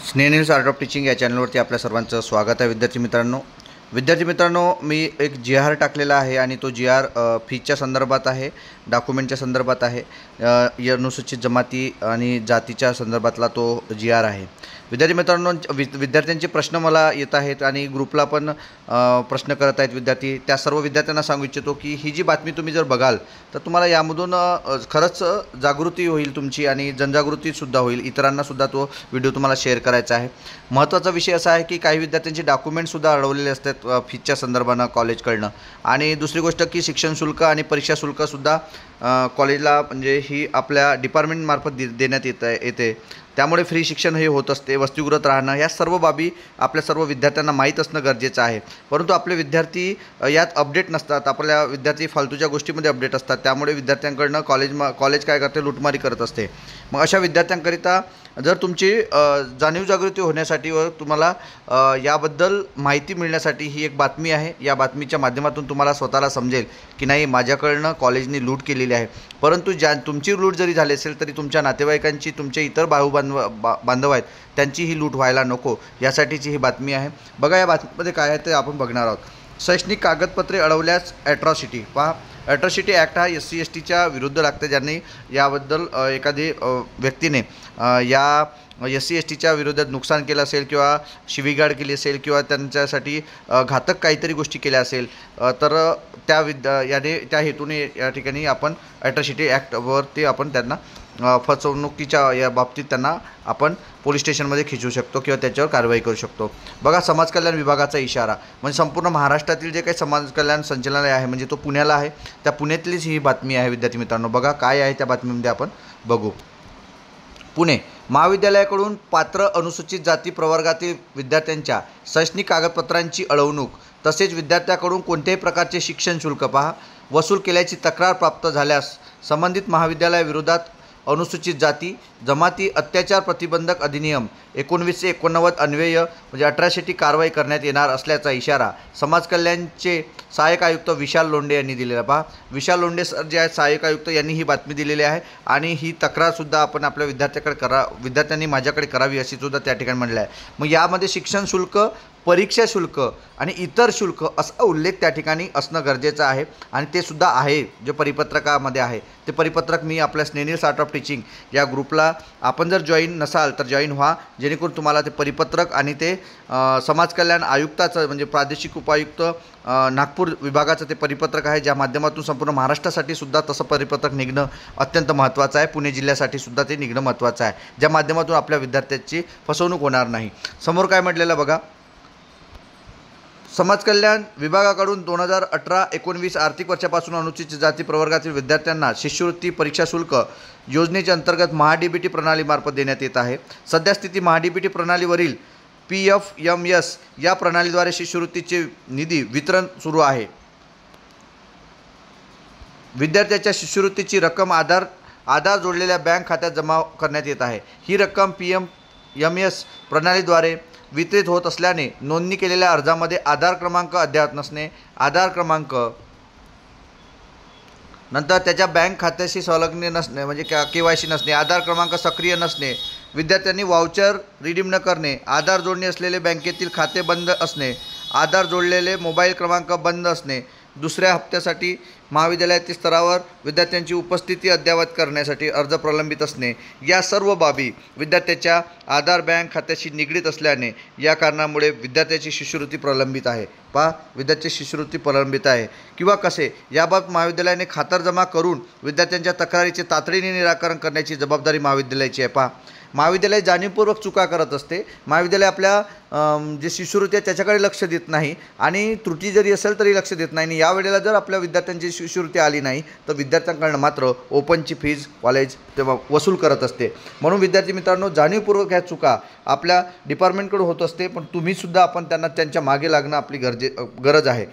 स्नेह art of teaching या चॅनलवरती आपल्या सर्वांचं स्वागत आहे. विद्यार्थी मित्रांनो, मी एक जी-आर टाकलेला आहे आणि तो जी-आर फीच्या संदर्भात आहे, डॉक्युमेंटच्या संदर्भात आहे, अनुसूचित जमाती आणि जातीच्या संदर्भातला तो जी-आर आहे. विद्यार्थी मित्रांनो, विद्यार्थ्यांचे प्रश्न मला येत आहेत आणि ग्रुपला पण प्रश्न करत आहेत विद्यार्थी. त्या सर्व विद्यार्थ्यांना सांगू इच्छितो की ही जी बातमी तुम्ही जर बघाल तर तुम्हाला यामधून खरंच जागृती होईल तुमची आणि जनजागृतीसुद्धा होईल. इतरांनासुद्धा तो व्हिडिओ तुम्हाला शेअर करायचा आहे. महत्त्वाचा विषय असा आहे की काही विद्यार्थ्यांचे डॉक्युमेंटसुद्धा अडवलेले असतात फीच्या संदर्भानं कॉलेजकडनं. आणि दुसरी गोष्ट की शिक्षण शुल्क आणि परीक्षा शुल्कसुद्धा कॉलेजला म्हणजे ही आपल्या डिपार्टमेंटमार्फत देण्यात येते. त्यामुळे फ्री शिक्षण हे होत असते. वसतिगृहात राहणं ह्या सर्व बाबी आपल्या सर्व विद्यार्थ्यांना माहीत असणं गरजेचं आहे. परंतु आपले विद्यार्थी यात अपडेट नसतात. आपल्या विद्यार्थी फालतूच्या गोष्टीमध्ये अपडेट असतात. त्यामुळे विद्यार्थ्यांकडनं कॉलेज काय करते, लुटमारी करत असते. मग अशा विद्यार्थ्यांकरिता जर तुमची जाणीव जागृती होण्यासाठी व तुम्हाला याबद्दल माहिती मिळण्यासाठी ही एक बातमी आहे. या बातमीच्या माध्यमातून तुम्हाला स्वतःला समजेल की नाही, माझ्याकडनं कॉलेजने लूट केलेली आहे. परंतु तुमची लूट जरी झाली असेल तरी तुमच्या नातेवाईकांची, तुमचे इतर बांधव आहेत त्यांची ही लूट व्हायला नको, यासाठीची ही बातमी आहे. बघा या बातमीमध्ये काय आहे ते आपण बघणार आहोत. शैक्षणिक कागदपत्रे अडवल्यास ॲट्रॉसिटी. पहा, ॲट्रॉसिटी ॲक्ट हा SC/STच्या विरुद्ध लागते. ज्यांनी याबद्दल एखादी व्यक्तीने या SC/STच्या विरोधात नुकसान केलं असेल किंवा शिवीगाळ केली असेल किंवा त्यांच्यासाठी घातक काहीतरी गोष्टी केल्या असेल तर त्या हेतूने या ठिकाणी आपण ॲट्रॉसिटी ॲक्टवरती आपण त्यांना फसवणुकीच्या या बाबतीत त्यांना आपण पोलीस स्टेशनमध्ये खिचवू शकतो किंवा त्याच्यावर कारवाई करू शकतो. बघा, समाज कल्याण विभागाचा इशारा. म्हणजे संपूर्ण महाराष्ट्रातील जे काही समाज कल्याण संचालनालय आहे म्हणजे तो पुण्याला आहे. त्या पुण्यातलीच ही बातमी आहे विद्यार्थी मित्रांनो. बघा काय आहे त्या बातमीमध्ये आपण बघू. पुणे महाविद्यालयाकडून पात्र अनुसूचित जाती प्रवर्गातील विद्यार्थ्यांच्या शैक्षणिक कागदपत्रांची अडवणूक तसेच विद्यार्थ्याकडून कोणत्याही प्रकारचे शिक्षण शुल्क वसूल केल्याची तक्रार प्राप्त झाल्यास संबंधित महाविद्यालयाविरोधात अनुसूचित जाती जमाती अत्याचार प्रतिबंधक अधिनियम 1989 अन्वये म्हणजे ॲट्रॉसिटी कारवाई करण्यात येणार असल्याचा इशारा समाज कल्याणचे सहाय्यक आयुक्त विशाल लोंढे यांनी दिलेला. पहा, विशाल लोंढे सर जे आहेत सहाय्यक आयुक्त यांनी ही बातमी दिलेली आहे आणि ही तक्रारसुद्धा आपण आपल्या विद्यार्थ्यांनी माझ्याकडे करावी अशी सुद्धा त्या ठिकाणी म्हटलं आहे. मग यामध्ये शिक्षण शुल्क, परीक्षा शुल्क आणि इतर शुल्क असा उल्लेख त्या ठिकाणी असणं गरजेचं आहे आणि ते सुद्धा आहे जे परिपत्रकामध्ये आहे. ते परिपत्रक मी आपल्या स्नेह आर्ट ऑफ टीचिंग या ग्रुपला आपण जर जॉईन नसाल तर जॉईन व्हा, जेणेकरून तुम्हाला ते परिपत्रक आणि ते समाज कल्याण आयुक्ताचं म्हणजे प्रादेशिक उपायुक्त नागपूर विभागाचं ते परिपत्रक आहे, ज्या माध्यमातून संपूर्ण महाराष्ट्रासाठी सुद्धा तसं परिपत्रक निघणं अत्यंत महत्त्वाचं आहे. पुणे जिल्ह्यासाठी सुद्धा ते निघणं महत्त्वाचं आहे, ज्या माध्यमातून आपल्या विद्यार्थ्यांची फसवणूक होणार नाही. समोर काय म्हटलेलं बघा. समाज कल्याण विभागाकडून 2018-19 आर्थिक वर्षापासून अनुसूचित जाती प्रवर्गातील विद्यार्थ्यांना शिष्यवृत्ती परीक्षा शुल्क योजनेच्या अंतर्गत महा-DBT प्रणालीमार्फत देण्यात येत आहे. सध्या स्थिती महा-DBT प्रणालीवरील PFMS या प्रणालीद्वारे शिष्यवृत्तीचे निधी वितरण सुरू आहे. विद्यार्थ्याच्या शिष्यवृत्तीची रक्कम आधार जोडलेल्या बँक खात्यात जमा करण्यात येत आहे. ही रक्कम PFMS प्रणालीद्वारे वितरित होत असल्याने नोंदणी केलेल्या अर्जामध्ये आधार क्रमांक अद्ययावत नसणे, आधार क्रमांक नंतर त्याच्या बँक खात्याशी संलग्न नसणे म्हणजे KYC नसणे, आधार क्रमांक सक्रिय नसणे, विद्यार्थ्यांनी वाउचर रिडीम न करणे, आधार जोडणी असलेले बँकेतील खाते बंद असणे, आधार जोडलेले मोबाईल क्रमांक बंद असणे, दुसऱ्या हप्त्यासाठी महाविद्यालयातील स्तरावर विद्यार्थ्यांची उपस्थिती अद्ययावत करण्यासाठी अर्ज प्रलंबित असणे, या सर्व बाबी विद्यार्थ्याच्या आधार बँक खात्याशी निगडीत असल्याने या कारणामुळे विद्यार्थ्याची शिष्यवृत्ती प्रलंबित आहे. पहा, विद्यार्थ्याची शिष्यवृत्ती प्रलंबित आहे किंवा कसे याबाबत महाविद्यालयाने खातरजमा करून विद्यार्थ्यांच्या तक्रारीचे तातडीने निराकरण करण्याची जबाबदारी महाविद्यालयाची आहे. पहा, महाविद्यालय जाणीवपूर्वक चुका करत असते. महाविद्यालय आपल्या जे शिष्यवृत्ती आहे त्याच्याकडे लक्ष देत नाही आणि त्रुटी जरी असेल तरी लक्ष देत नाही. आणि यावेळेला जर आपल्या विद्यार्थ्यांची शिष्यवृत्ती आली नाही तर विद्यार्थ्यांकडनं मात्र ओपनची फीज कॉलेज तेव्हा वसूल करत असते. म्हणून विद्यार्थी मित्रांनो, जाणीवपूर्वक ह्या चुका आपल्या डिपार्टमेंटकडून होत असते, पण तुम्हीसुद्धा आपण त्यांच्या मागे लागणं आपली गरज आहे.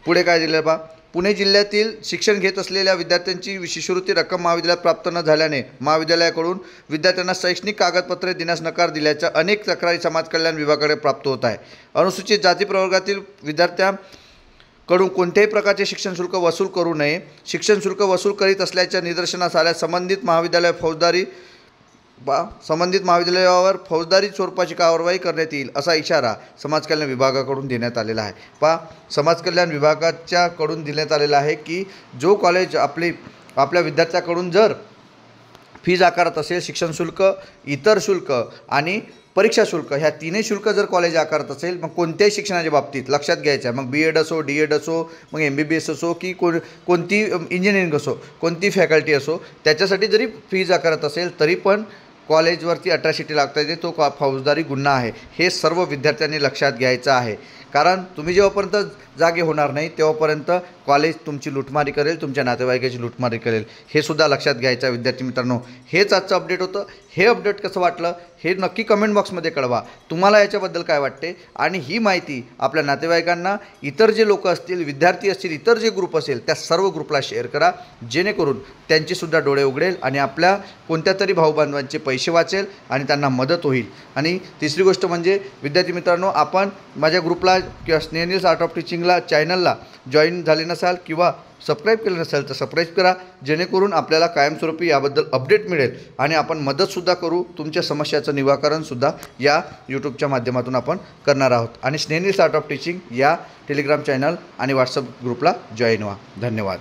पुढे काय दिलं बा. पुणे जिल्ह्यातील शिक्षण घेत असलेल्या विद्यार्थ्यांची शिष्यवृत्ती रक्कम महाविद्यालयात प्राप्त न झाल्याने महाविद्यालयाकडून विद्यार्थ्यांना शैक्षणिक कागदपत्रे देण्यास नकार दिल्याच्या अनेक तक्रारी समाज कल्याण विभागाकडे प्राप्त होत आहे. अनुसूचित जाती प्रवर्गातील विद्यार्थ्यांकडून कोणत्याही प्रकारचे शिक्षण शुल्क वसूल करू नये. शिक्षण शुल्क वसूल करीत असल्याच्या निदर्शनास आल्यास संबंधित महाविद्यालय फौजदारी संबंधित महाविद्यालयावर फौजदारी स्वरूपाची कारवाई करण्यात येईल असा इशारा समाज कल्याण विभागाकडून देण्यात आलेला आहे। समाज कल्याण विभागाच्याकडून देण्यात आलेला आहे की जो कॉलेज आपल्या विद्यार्थ्याकडून जर फीज आकारत असेल, शिक्षण शुल्क, इतर शुल्क आणि परीक्षा शुल्क, ह्या तीनही शुल्क जर कॉलेज आकारत असेल, मग कोणत्याही शिक्षणाच्या बाबतीत लक्षात घ्यायचं आहे, मग BEd असो, DEd असो, मग MBBS असो की कोणती इंजिनिअरिंग असो, कोणती फॅकल्टी असो, त्याच्यासाठी जरी फीज आकारत असेल तरी पण कॉलेजवरती अट्रॅसिटी लागता येते, तो फौजदारी गुन्हा आहे। हे सर्व विद्यार्थ्यांनी लक्षात घ्यायचं आहे, कारण तुम्ही जेव्हापर्यंत जागे होणार नाही तेव्हापर्यंत कॉलेज तुमची लुटमारी करेल, तुमच्या नातेवाईकाची लुटमारी करेल, हे सुद्धा लक्षात घ्यायचं आहे विद्यार्थी मित्रांनो। हेच आजचं अपडेट होतं। हे अपडेट कसं वाटलं हे नक्की कमेंट बॉक्समध्ये कळवा, तुम्हाला याच्याबद्दल काय वाटते, आणि ही माहिती आपल्या नातेवाईकांना, इतर जे लोक असतील, विद्यार्थी असतील, इतर जे ग्रुप असेल त्या सर्व ग्रुपला शेअर करा, जेणेकरून त्यांचेसुद्धा डोळे उघडेल आणि आपल्या कोणत्या तरी भाऊबांधवांचे पैसे वाचेल आणि त्यांना मदत होईल। आणि तिसरी गोष्ट म्हणजे विद्यार्थी मित्रांनो, आपण माझ्या ग्रुपला किंवा स्नेहनील्स आर्ट ऑफ टीचिंगला चॅनलला जॉईन झाले नसाल किंवा सबस्क्राईब केलं नसेल तर सबस्क्राईब करा, जेणेकरून आपल्याला कायमस्वरूपी याबद्दल अपडेट मिळेल आणि आपण मदतसुद्धा करू, तुमच्या समस्याचं निराकरणसुद्धा या यूट्यूबच्या माध्यमातून आपण करणार आहोत। आणि स्नेहनील्स आर्ट ऑफ टीचिंग या टेलिग्राम चॅनल आणि व्हॉट्सअप ग्रुपला जॉईन व्हा। धन्यवाद।